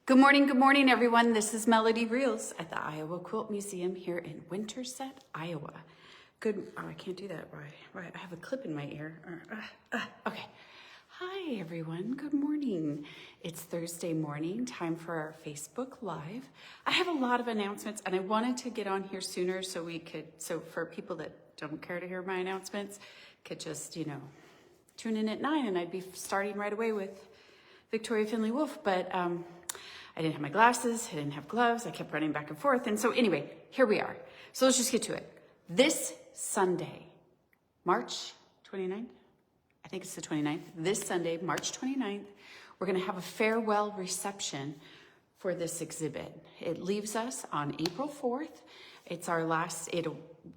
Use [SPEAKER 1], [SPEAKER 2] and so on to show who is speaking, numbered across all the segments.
[SPEAKER 1] Good morning, everyone. This is Melody Reels at the Iowa Quilt Museum here in Winterset, Iowa. Oh, I can't do that. Right. I have a clip in my ear. Okay. Hi, everyone. Good morning. It's Thursday morning, time for our Facebook Live. I have a lot of announcements, and I wanted to get on here sooner so for people that don't care to hear my announcements, could just, tune in at 9, and I'd be starting right away with Victoria Findlay Wolfe, but I didn't have my glasses, I didn't have gloves, I kept running back and forth, and so anyway, here we are. So let's just get to it. This Sunday, March 29th, I think it's the 29th, this Sunday, March 29th, we're gonna have a farewell reception for this exhibit. It leaves us on April 4th. It's our last,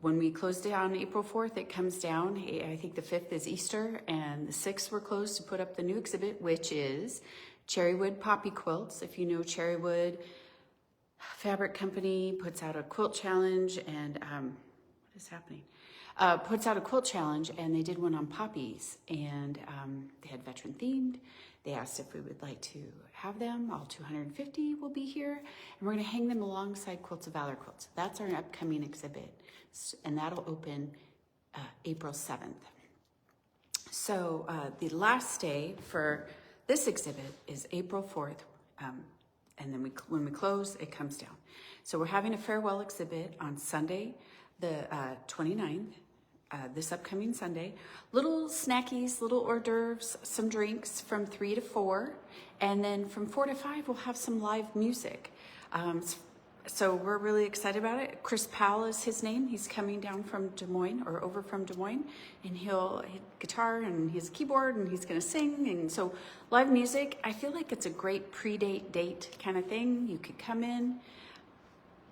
[SPEAKER 1] when we closed it on April 4th, it comes down. I think the 5th is Easter, and the 6th we're closed to put up the new exhibit, which is Cherrywood Poppy Quilts. If you know Cherrywood Fabric Company puts out a quilt challenge, and what is happening? Puts out a quilt challenge, and they did one on poppies, and they had veteran themed. They asked if we would like to have them. All 250 will be here, and we're gonna hang them alongside Quilts of Valor quilts. That's our upcoming exhibit, and that'll open April 7th. So the last day for this exhibit is April 4th, and then when we close, it comes down. So we're having a farewell exhibit on Sunday, the 29th, this upcoming Sunday. Little snackies, little hors d'oeuvres, some drinks from 3 to 4, and then from 4 to 5, we'll have some live music. So we're really excited about it. Chris Powell is his name. He's coming down from Des Moines, or over from Des Moines, and he'll hit guitar and his keyboard, and he's gonna sing. And so live music, I feel like it's a great date kind of thing. You could come in,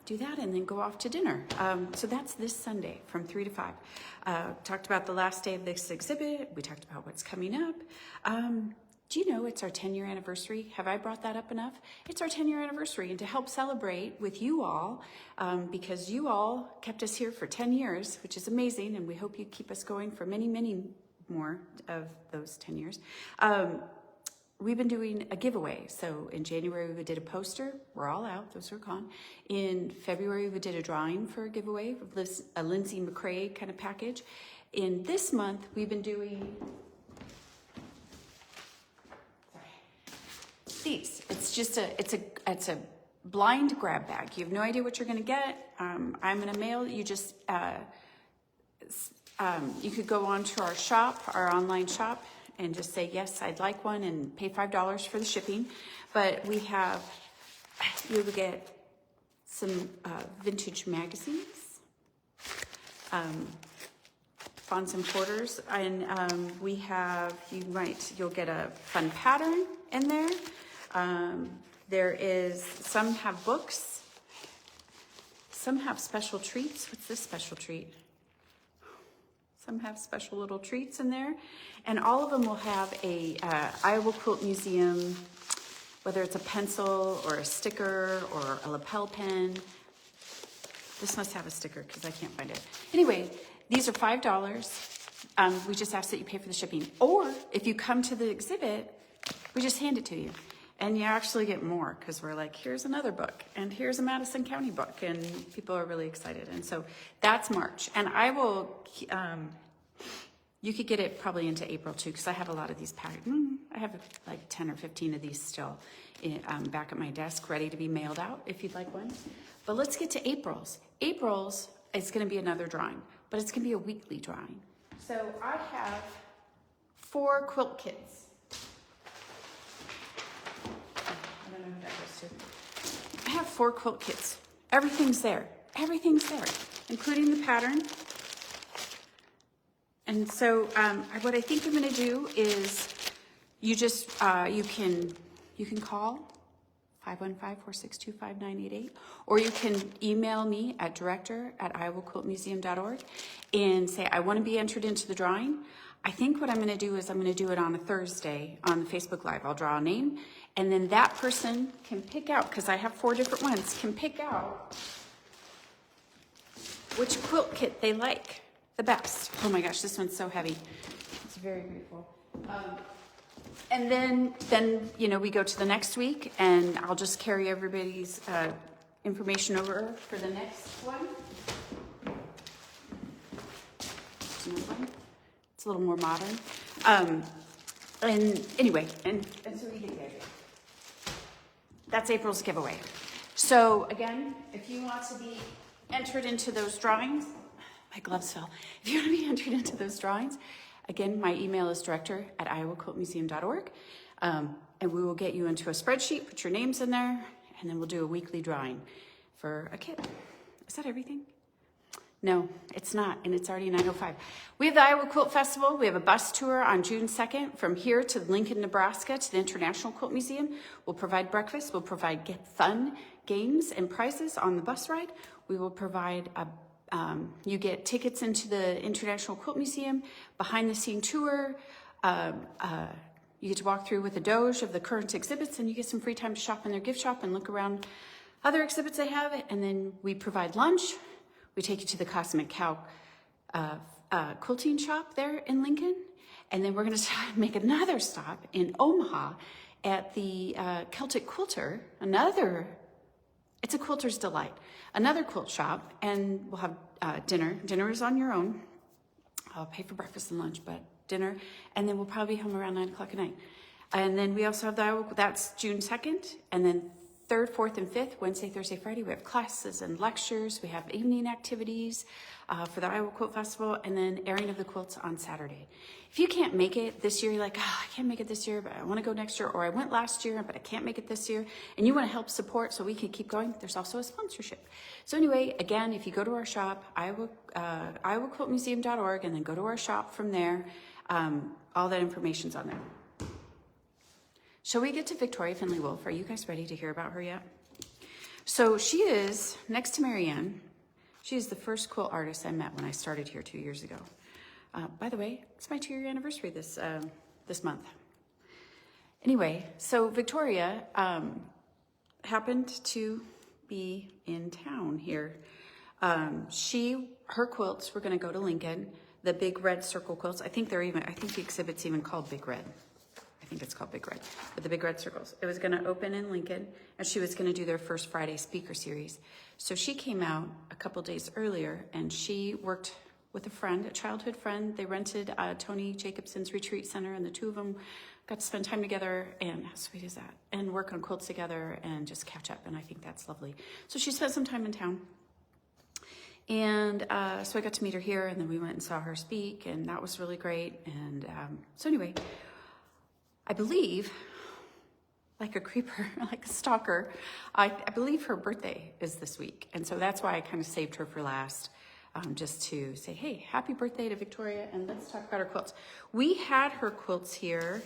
[SPEAKER 1] do that, and then go off to dinner. So that's this Sunday from 3 to 5. Talked about the last day of this exhibit. We talked about what's coming up. Do you know it's our 10-year anniversary? Have I brought that up enough? It's our 10-year anniversary, and to help celebrate with you all, because you all kept us here for 10 years, which is amazing, and we hope you keep us going for many, many more of those 10 years. We've been doing a giveaway. So in January, we did a poster. We're all out. Those are gone. In February, we did a drawing for a giveaway, a Lindsay McCrae kind of package. In this month, we've been doing these. It's a blind grab bag. You have no idea what you're going to get. I'm going to mail you. Just you could go onto our shop, our online shop, and just say, yes, I'd like one, and pay $5 for the shipping. But you will get some vintage magazines, Fonts and Porters, and you'll get a fun pattern in there. Some have books, some have special treats. What's this special treat? Some have special little treats in there, and all of them will have a Iowa Quilt Museum, whether it's a pencil or a sticker or a lapel pen. This must have a sticker because I can't find it. Anyway, these are $5. We just ask that you pay for the shipping. Or if you come to the exhibit, we just hand it to you. And you actually get more, because we're like, here's another book, and here's a Madison County book, and people are really excited. And so that's March. And I will, you could get it probably into April too, because I have a lot of these packed. I have like 10 or 15 of these still back at my desk, ready to be mailed out if you'd like one. But let's get to April's. April's is going to be another drawing, but it's going to be a weekly drawing. So I have 4 quilt kits. I have 4 quilt kits. Everything's there, including the pattern. And so what I think I'm gonna do is you can call 515-462-5988, or you can email me at director@iowaquiltmuseum.org and say, I wanna be entered into the drawing. I think what I'm gonna do is I'm gonna do it on a Thursday on the Facebook Live. I'll draw a name, and then that person can pick out, because I have 4 different ones, can pick out which quilt kit they like the best. Oh my gosh, this one's so heavy. It's very grateful. And then you know, we go to the next week, and I'll just carry everybody's information over for the next one. It's a little more modern. And anyway, and so we get the idea. That's April's giveaway. So again, if you want to be entered into those drawings, my gloves fell. If you want to be entered into those drawings, again, my email is director@iowaquiltmuseum.org. And we will get you into a spreadsheet, put your names in there, and then we'll do a weekly drawing for a kit. Is that everything? No, it's not, and it's already 9:05. We have the Iowa Quilt Festival. We have a bus tour on June 2nd from here to Lincoln, Nebraska to the International Quilt Museum. We'll provide breakfast. We'll provide fun games and prizes on the bus ride. We will provide you get tickets into the International Quilt Museum, behind-the-scene tour. You get to walk through with the Doge of the current exhibits, and you get some free time to shop in their gift shop and look around other exhibits they have. And then we provide lunch. We take you to the Cosmic Cow quilting shop there in Lincoln. And then we're going to make another stop in Omaha at the Celtic Quilter, it's a quilter's delight, another quilt shop, and we'll have dinner. Dinner is on your own. I'll pay for breakfast and lunch, but dinner, and then we'll probably be home around 9 o'clock at night. And then we also have that's June 2nd, and then 3rd, 4th, and 5th, Wednesday, Thursday, Friday, we have classes and lectures. We have evening activities for the Iowa Quilt Festival, and then airing of the quilts on Saturday. If you can't make it this year, you're like, oh, I can't make it this year, but I want to go next year, or I went last year, but I can't make it this year, and you want to help support so we can keep going, there's also a sponsorship. So anyway, again, if you go to our shop, iowaquiltmuseum.org, and then go to our shop from there, all that information's on there. Shall we get to Victoria Findlay Wolfe? Are you guys ready to hear about her yet? So she is, next to Marianne, she is the first quilt artist I met when I started here 2 years ago. By the way, it's my 2-year anniversary this month. Anyway, so Victoria happened to be in town here. Her quilts were going to go to Lincoln, the big red circle quilts. I think the exhibit's even called Big Red. I think it's called Big Red, with the big red circles. It was going to open in Lincoln, and she was going to do their first Friday speaker series. So she came out a couple days earlier, and she worked with a friend, a childhood friend. They rented Tony Jacobson's retreat center, and the two of them got to spend time together, and how sweet is that? And work on quilts together and just catch up, and I think that's lovely. So she spent some time in town. And so I got to meet her here, and then we went and saw her speak, and that was really great. And so anyway, I believe, like a creeper, like a stalker, I believe her birthday is this week. And so that's why I kind of saved her for last, just to say, hey, happy birthday to Victoria, and let's talk about her quilts. We had her quilts here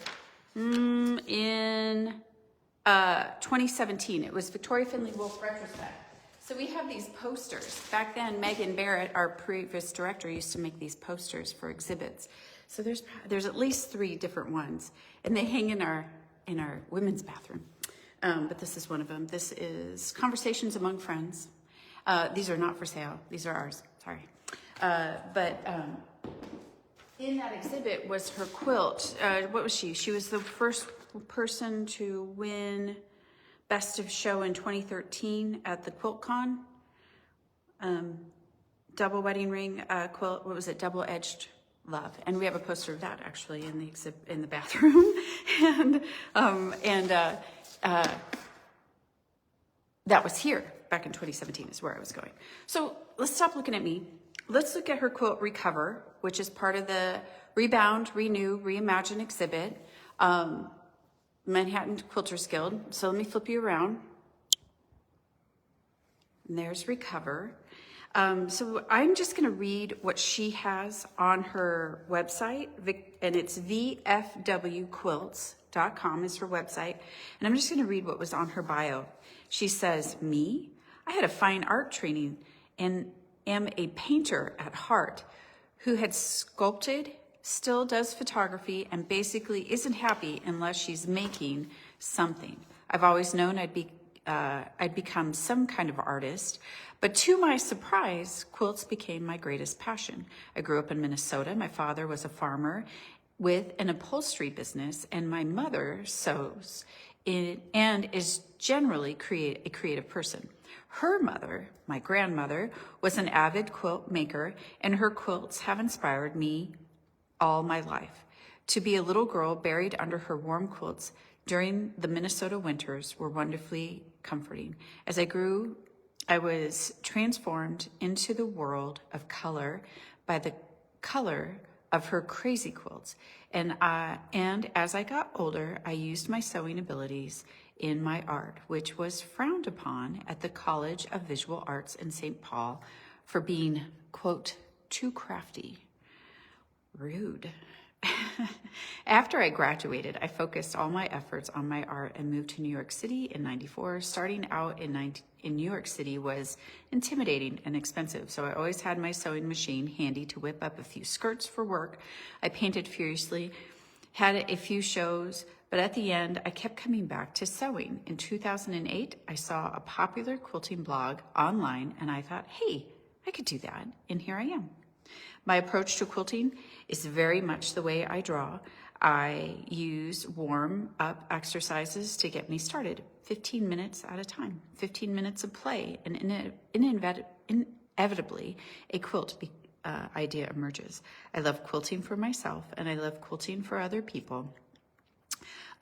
[SPEAKER 1] in 2017. It was Victoria Findlay Wolfe Retrospect. So we have these posters. Back then, Megan Barrett, our previous director, used to make these posters for exhibits. So there's at least 3 different ones, and they hang in our women's bathroom. But this is one of them. This is Conversations Among Friends. These are not for sale. These are ours. Sorry. But in that exhibit was her quilt. What was she? She was the first person to win Best of Show in 2013 at the QuiltCon. Double wedding ring quilt. What was it? Double-edged love. And we have a poster of that actually in the exhibit in the bathroom. and that was here back in 2017 is where I was going. So let's stop looking at me. Let's look at her quilt Recover, which is part of the Rebound, Renew, Reimagine exhibit, Manhattan Quilters Guild. So let me flip you around. And there's Recover. So I'm just going to read what she has on her website, and it's vfwquilts.com is her website. And I'm just going to read what was on her bio. She says, me, I had a fine art training and am a painter at heart who had sculpted, still does photography, and basically isn't happy unless she's making something. I've always known I'd become some kind of artist, but to my surprise, quilts became my greatest passion. I grew up in Minnesota. My father was a farmer with an upholstery business, and my mother sews and is generally a creative person. Her mother, my grandmother, was an avid quilt maker, and her quilts have inspired me all my life. To be a little girl buried under her warm quilts during the Minnesota winters were wonderfully comforting. As I grew, I was transformed into the world of color by the color of her crazy quilts. And as I got older, I used my sewing abilities in my art, which was frowned upon at the College of Visual Arts in St. Paul for being, quote, too crafty. Rude. After I graduated, I focused all my efforts on my art and moved to New York City in '94. Starting out in New York City was intimidating and expensive, so I always had my sewing machine handy to whip up a few skirts for work. I painted furiously, had a few shows, but at the end, I kept coming back to sewing. In 2008, I saw a popular quilting blog online, and I thought, hey, I could do that, and here I am. My approach to quilting is very much the way I draw. I use warm-up exercises to get me started, 15 minutes at a time, 15 minutes of play, and inevitably a quilt idea emerges. I love quilting for myself, and I love quilting for other people.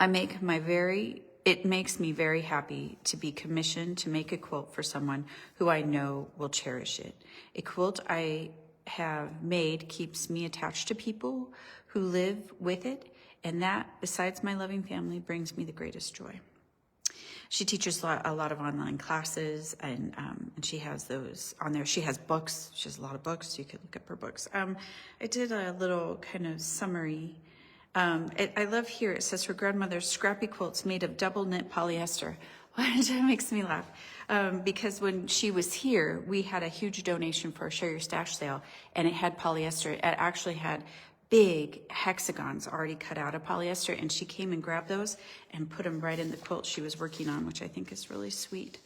[SPEAKER 1] It makes me very happy to be commissioned to make a quilt for someone who I know will cherish it. A quilt I have made keeps me attached to people who live with it, and that, besides my loving family, brings me the greatest joy. She teaches a lot of online classes, and she has those on there. She has books. She has a lot of books. You could look up her books. I did a little kind of summary. I love here, it says her grandmother's scrappy quilts made of double knit polyester. That makes me laugh. Because when she was here, we had a huge donation for a Share Your Stash sale, and it had polyester. It actually had big hexagons already cut out of polyester, and she came and grabbed those and put them right in the quilt she was working on, which I think is really sweet.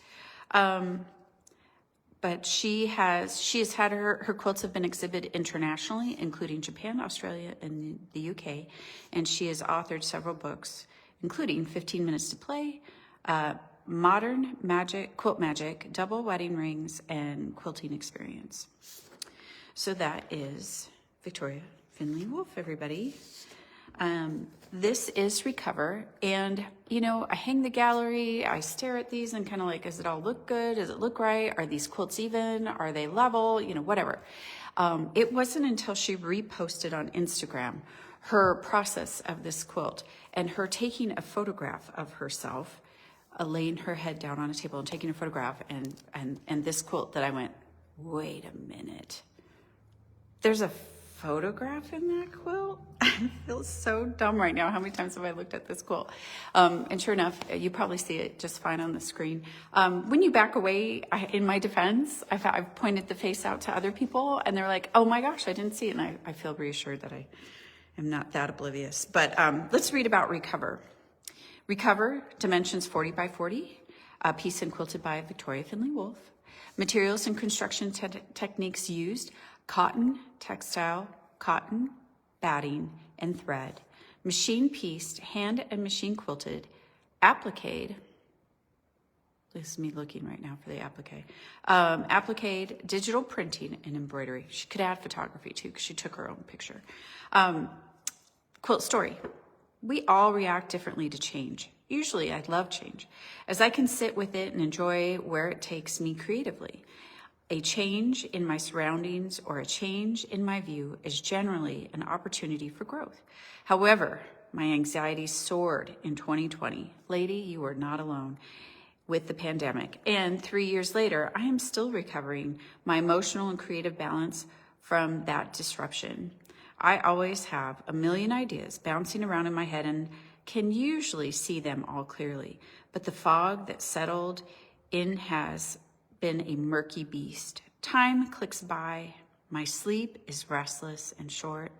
[SPEAKER 1] But she has had her quilts have been exhibited internationally, including Japan, Australia, and the UK, and she has authored several books, including 15 Minutes to Play, Modern Magic, Quilt Magic, Double Wedding Rings, and Quilting Experience. So that is Victoria Findlay Wolfe, everybody. This is Recover, and I hang the gallery, I stare at these and kind of like, does it all look good? Does it look right? Are these quilts even? Are they level? Whatever. It wasn't until she reposted on Instagram her process of this quilt and her taking a photograph of herself, laying her head down on a table and taking a photograph and this quilt that I went, wait a minute. There's a photograph in that quilt? I feel so dumb right now. How many times have I looked at this quilt? And sure enough, you probably see it just fine on the screen. When you back away, in my defense, I've pointed the face out to other people and they're like, oh my gosh, I didn't see it. And I feel reassured that I am not that oblivious. But let's read about Recover. Recover, dimensions 40 by 40, piece and quilted by Victoria Findlay Wolfe. Materials and construction techniques used: cotton, textile, cotton, batting, and thread. Machine pieced, hand and machine quilted, appliqued. This is me looking right now for the applique. Appliqued, digital printing, and embroidery. She could add photography too, because she took her own picture. Quilt story. We all react differently to change. Usually I love change, as I can sit with it and enjoy where it takes me creatively. A change in my surroundings or a change in my view is generally an opportunity for growth. However, my anxiety soared in 2020. Lady, you are not alone with the pandemic. And 3 years later, I am still recovering my emotional and creative balance from that disruption. I always have a million ideas bouncing around in my head and can usually see them all clearly. But the fog that settled in has been a murky beast. Time clicks by. My sleep is restless and short.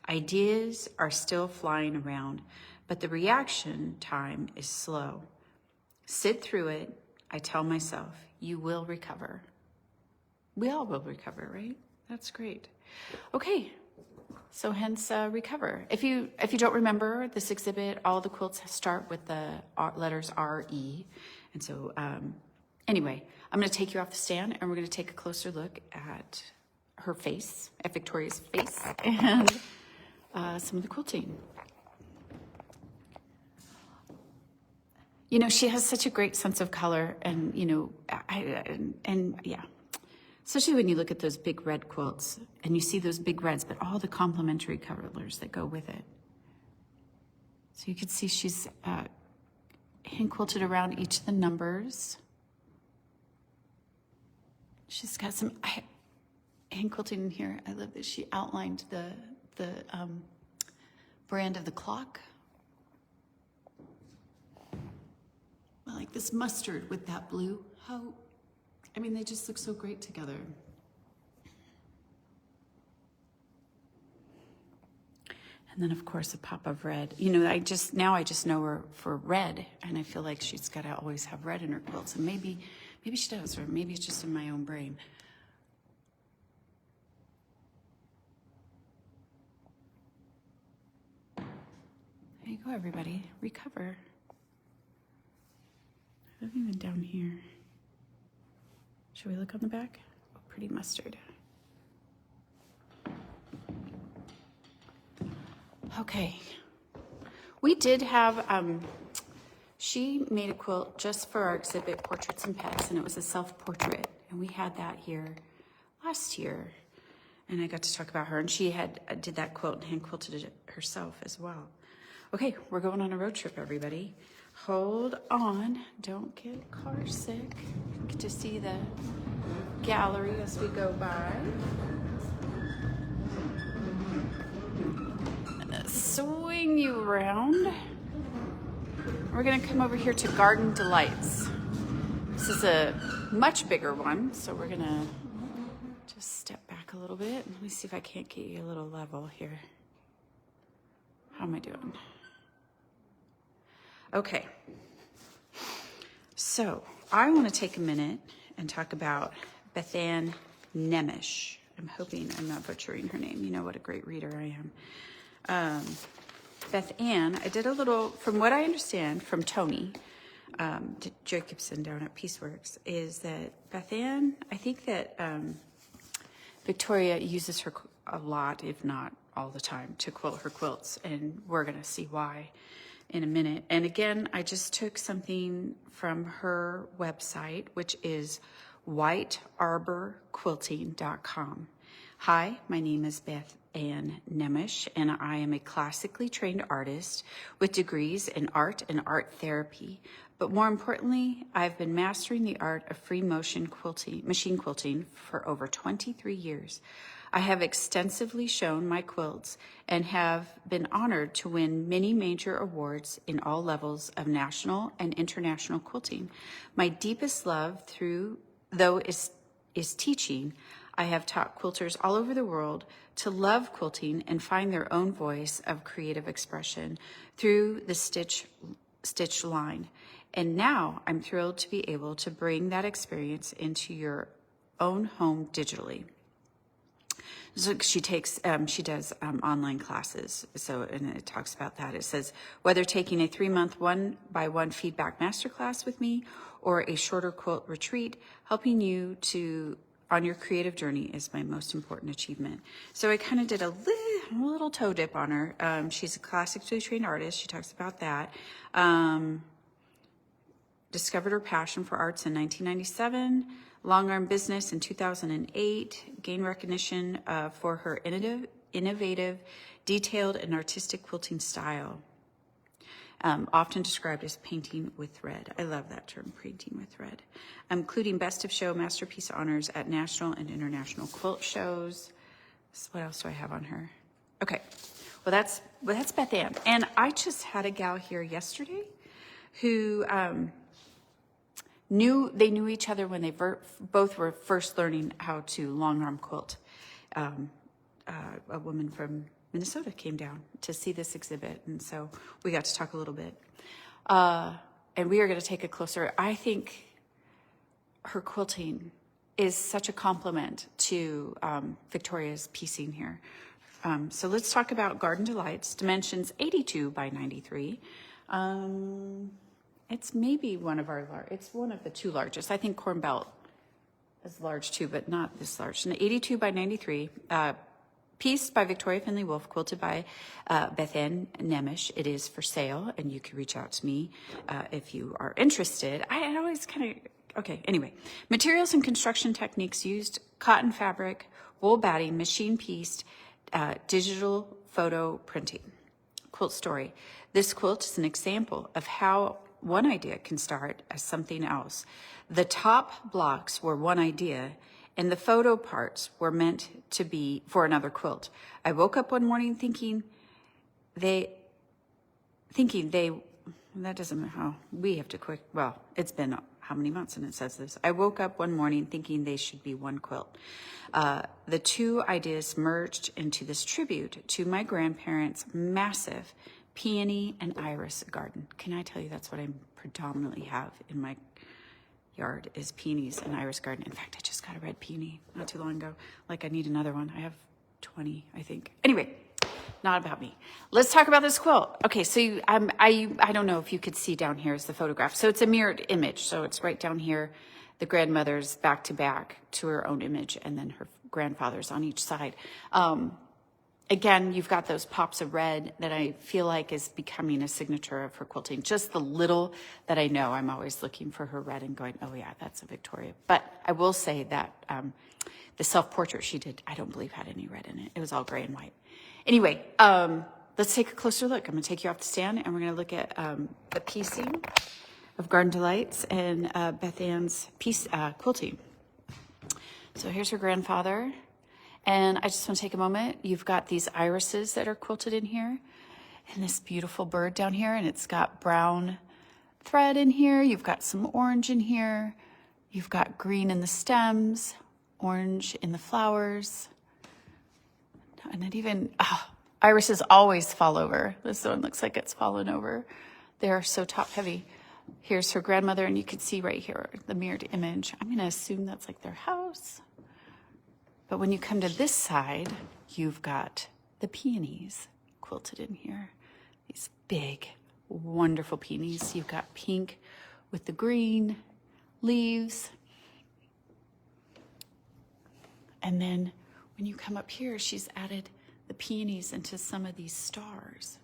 [SPEAKER 1] Ideas are still flying around, but the reaction time is slow. Sit through it. I tell myself, you will recover. We all will recover, right? That's great. Okay. So hence recover. If you don't remember this exhibit, all the quilts start with the letters R-E. And so anyway, I'm going to take you off the stand and we're going to take a closer look at her face, at Victoria's face, and some of the quilting. You know, she has such a great sense of color, and you know, yeah, especially when you look at those big red quilts and you see those big reds, but all the complementary colors that go with it. So you can see she's hand quilted around each of the numbers. She's got some hand quilting in here. I love that she outlined the brand of the clock. I like this mustard with that blue. I mean, they just look so great together. And then of course a pop of red. You know, I just know her for red, and I feel like she's got to always have red in her quilts. And maybe she does, or maybe it's just in my own brain. There you go, everybody. Recover. Even down here. Should we look on the back? Oh, pretty mustard. Okay. We did have, she made a quilt just for our exhibit, Portraits and Pets, and it was a self-portrait. And we had that here last year. And I got to talk about her, and she did that quilt and hand quilted it herself as well. Okay, we're going on a road trip, everybody. Hold on, don't get car sick. Get to see the gallery as we go by. I'm gonna swing you around. We're gonna come over here to Garden Delights. This is a much bigger one, so we're gonna just step back a little bit. Let me see if I can't get you a little level here. How am I doing? Okay, so I want to take a minute and talk about Bethanne Nemesh. I'm hoping I'm not butchering her name. You know what a great reader I am. Bethanne, I did a little, from what I understand from Tony Jacobson down at Pieceworks, is that Bethanne, I think that Victoria uses her a lot, if not all the time, to quilt her quilts, and we're going to see why in a minute. And again, I just took something from her website, which is whitearborquilting.com. Hi, my name is Bethanne Nemesh, and I am a classically trained artist with degrees in art and art therapy. But more importantly, I've been mastering the art of free motion quilting, machine quilting for over 23 years. I have extensively shown my quilts and have been honored to win many major awards in all levels of national and international quilting. My deepest love, is teaching. I have taught quilters all over the world to love quilting and find their own voice of creative expression through the stitch line. And now I'm thrilled to be able to bring that experience into your own home digitally. So she does online classes. So, and it talks about that. It says, whether taking a 3-month 1-by-1 feedback masterclass with me or a shorter quilt retreat, helping you on your creative journey is my most important achievement. So I kind of did a little toe dip on her. She's a classically trained artist. She talks about that. Discovered her passion for arts in 1997. Long arm business in 2008, gained recognition for her innovative, detailed, and artistic quilting style, often described as painting with thread. I love that term, painting with thread. Including Best of Show Masterpiece honors at national and international quilt shows. So what else do I have on her? Okay, well that's Bethanne. And I just had a gal here yesterday who they knew each other when they both were first learning how to long arm quilt. A woman from Minnesota came down to see this exhibit, and so we got to talk a little bit. And we are going to take a closer. I think her quilting is such a compliment to Victoria's piecing here. So let's talk about Garden Delights. Dimensions 82 by 93. It's maybe one of it's one of the two largest. I think Corn Belt is large too, but not this large. And 82 by 93. Pieced by Victoria Findlay Wolfe, quilted by Bethanne Nemesh. It is for sale, and you can reach out to me if you are interested. I always kind of, okay, anyway. Materials and construction techniques used: cotton fabric, wool batting, machine pieced, digital photo printing. Quilt story. This quilt is an example of how one idea can start as something else. The top blocks were one idea, and the photo parts were meant to be for another quilt. I woke up one morning thinking that doesn't, how we have to quick, well, it's been how many months and it says this. I woke up one morning thinking they should be one quilt. The two ideas merged into this tribute to my grandparents' massive peony and iris garden. Can I tell you that's what I predominantly have in my yard is peonies and iris garden. In fact, I just got a red peony not too long ago. Like I need another one. I have 20, I think. Anyway, not about me. Let's talk about this quilt. Okay, so I don't know if you could see down here is the photograph. So it's a mirrored image. So it's right down here. The grandmother's back to back to her own image, and then her grandfather's on each side. Again, you've got those pops of red that I feel like is becoming a signature of her quilting. Just the little that I know, I'm always looking for her red and going, oh yeah, that's a Victoria. But I will say that the self-portrait she did, I don't believe had any red in it. It was all gray and white. Anyway, let's take a closer look. I'm gonna take you off the stand and we're gonna look at the piecing of Garden Delights and Bethanne's quilting. So here's her grandfather. And I just want to take a moment. You've got these irises that are quilted in here and this beautiful bird down here, and it's got brown thread in here. You've got some orange in here. You've got green in the stems, orange in the flowers. And it even, irises always fall over. This one looks like it's fallen over. They're so top heavy. Here's her grandmother, and you can see right here, the mirrored image. I'm going to assume that's like their house. But when you come to this side, you've got the peonies quilted in here. These big, wonderful peonies. You've got pink with the green leaves. And then when you come up here, she's added the peonies into some of these stars.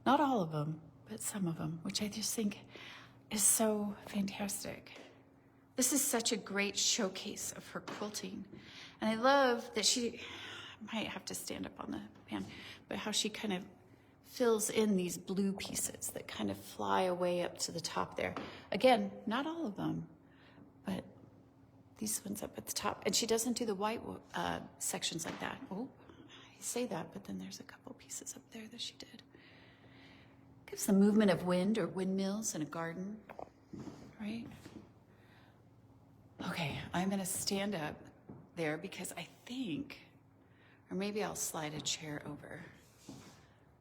[SPEAKER 1] Not all of them, but some of them, which I just think is so fantastic. This is such a great showcase of her quilting. And I love that she, I might have to stand up on the pan, but how she kind of fills in these blue pieces that kind of fly away up to the top there. Again, not all of them, but these ones up at the top. And she doesn't do the white sections like that. Oh, I say that, but then there's a couple pieces up there that she did. Gives the movement of wind or windmills in a garden, right? Okay, I'm gonna stand up there because I think, or maybe I'll slide a chair over.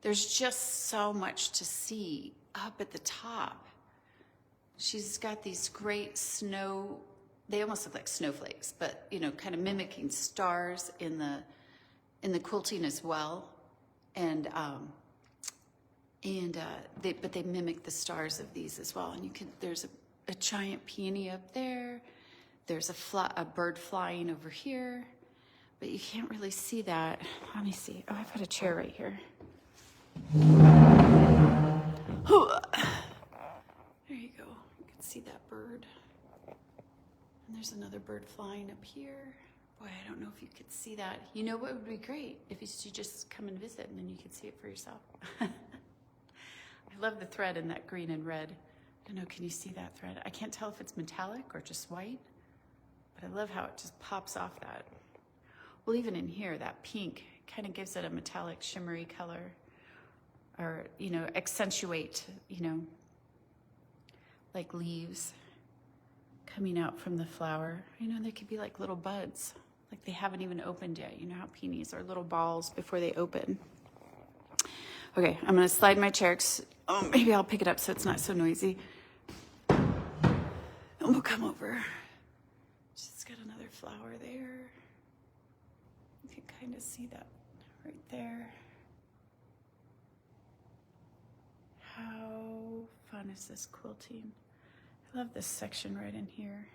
[SPEAKER 1] There's just so much to see up at the top. She's got these great snow, they almost look like snowflakes, but you know, kind of mimicking stars in the quilting as well. And but they mimic the stars of these as well. And you can, there's a giant peony up there. There's a bird flying over here, but you can't really see that. Let me see. Oh, I've got a chair right here. There you go. You can see that bird. And there's another bird flying up here. Boy, I don't know if you could see that. You know what would be great? If you just come and visit and then you could see it for yourself. I love the thread in that green and red. I don't know, can you see that thread? I can't tell if it's metallic or just white. But I love how it just pops off that. Well, even in here, that pink kind of gives it a metallic, shimmery color. Or, you know, accentuate, you know, like leaves coming out from the flower. You know, they could be like little buds, like they haven't even opened yet. You know how peonies are little balls before they open. Okay, I'm gonna slide my chair. Oh, maybe I'll pick it up so it's not so noisy. And we'll come over. She's got another flower there. You can kind of see that right there. How fun is this quilting? I love this section right in here.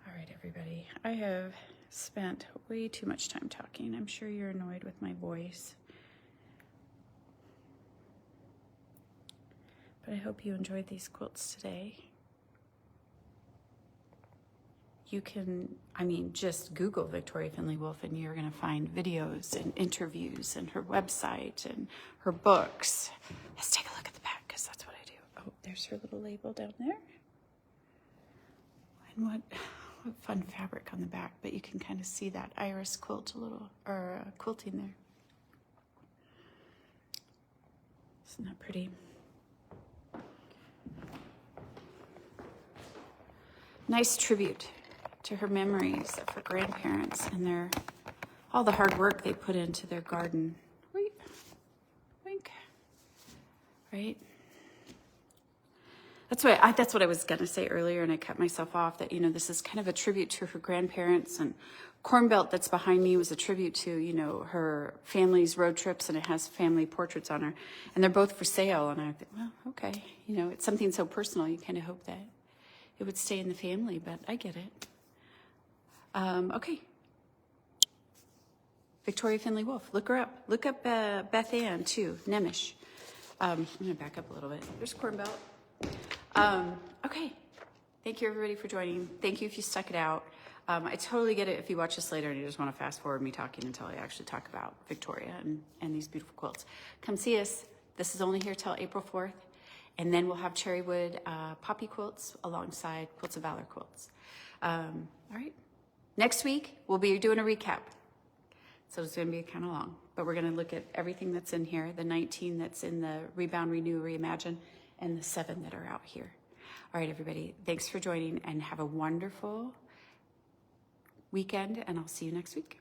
[SPEAKER 1] All right, everybody. I have spent way too much time talking. I'm sure you're annoyed with my voice. But I hope you enjoyed these quilts today. You can, just Google Victoria Findlay Wolfe and you're going to find videos and interviews and her website and her books. Let's take a look at the back because that's what I do. Oh, there's her little label down there. And what fun fabric on the back, but you can kind of see that iris quilt quilting there. Isn't that pretty? Nice tribute to her memories of her grandparents and all the hard work they put into their garden. Wink, wink, right? That's what I was gonna say earlier, and I cut myself off. That this is kind of a tribute to her grandparents, and Corn Belt that's behind me was a tribute to her family's road trips, and it has family portraits on her, and they're both for sale. And I thought, well, okay, it's something so personal. You kind of hope that it would stay in the family, but I get it. Okay. Victoria Findlay Wolfe. Look her up. Look up Bethanne, too. Nemesh. I'm going to back up a little bit. There's Corn Belt. Okay. Thank you, everybody, for joining. Thank you if you stuck it out. I totally get it if you watch this later and you just want to fast forward me talking until I actually talk about Victoria and these beautiful quilts. Come see us. This is only here till April 4th. And then we'll have cherrywood poppy quilts alongside Quilts of Valor quilts. All right. Next week, we'll be doing a recap. So it's going to be kind of long. But we're going to look at everything that's in here, the 19 that's in the Rebound, Renew, Reimagine, and the 7 that are out here. All right, everybody. Thanks for joining, and have a wonderful weekend, and I'll see you next week.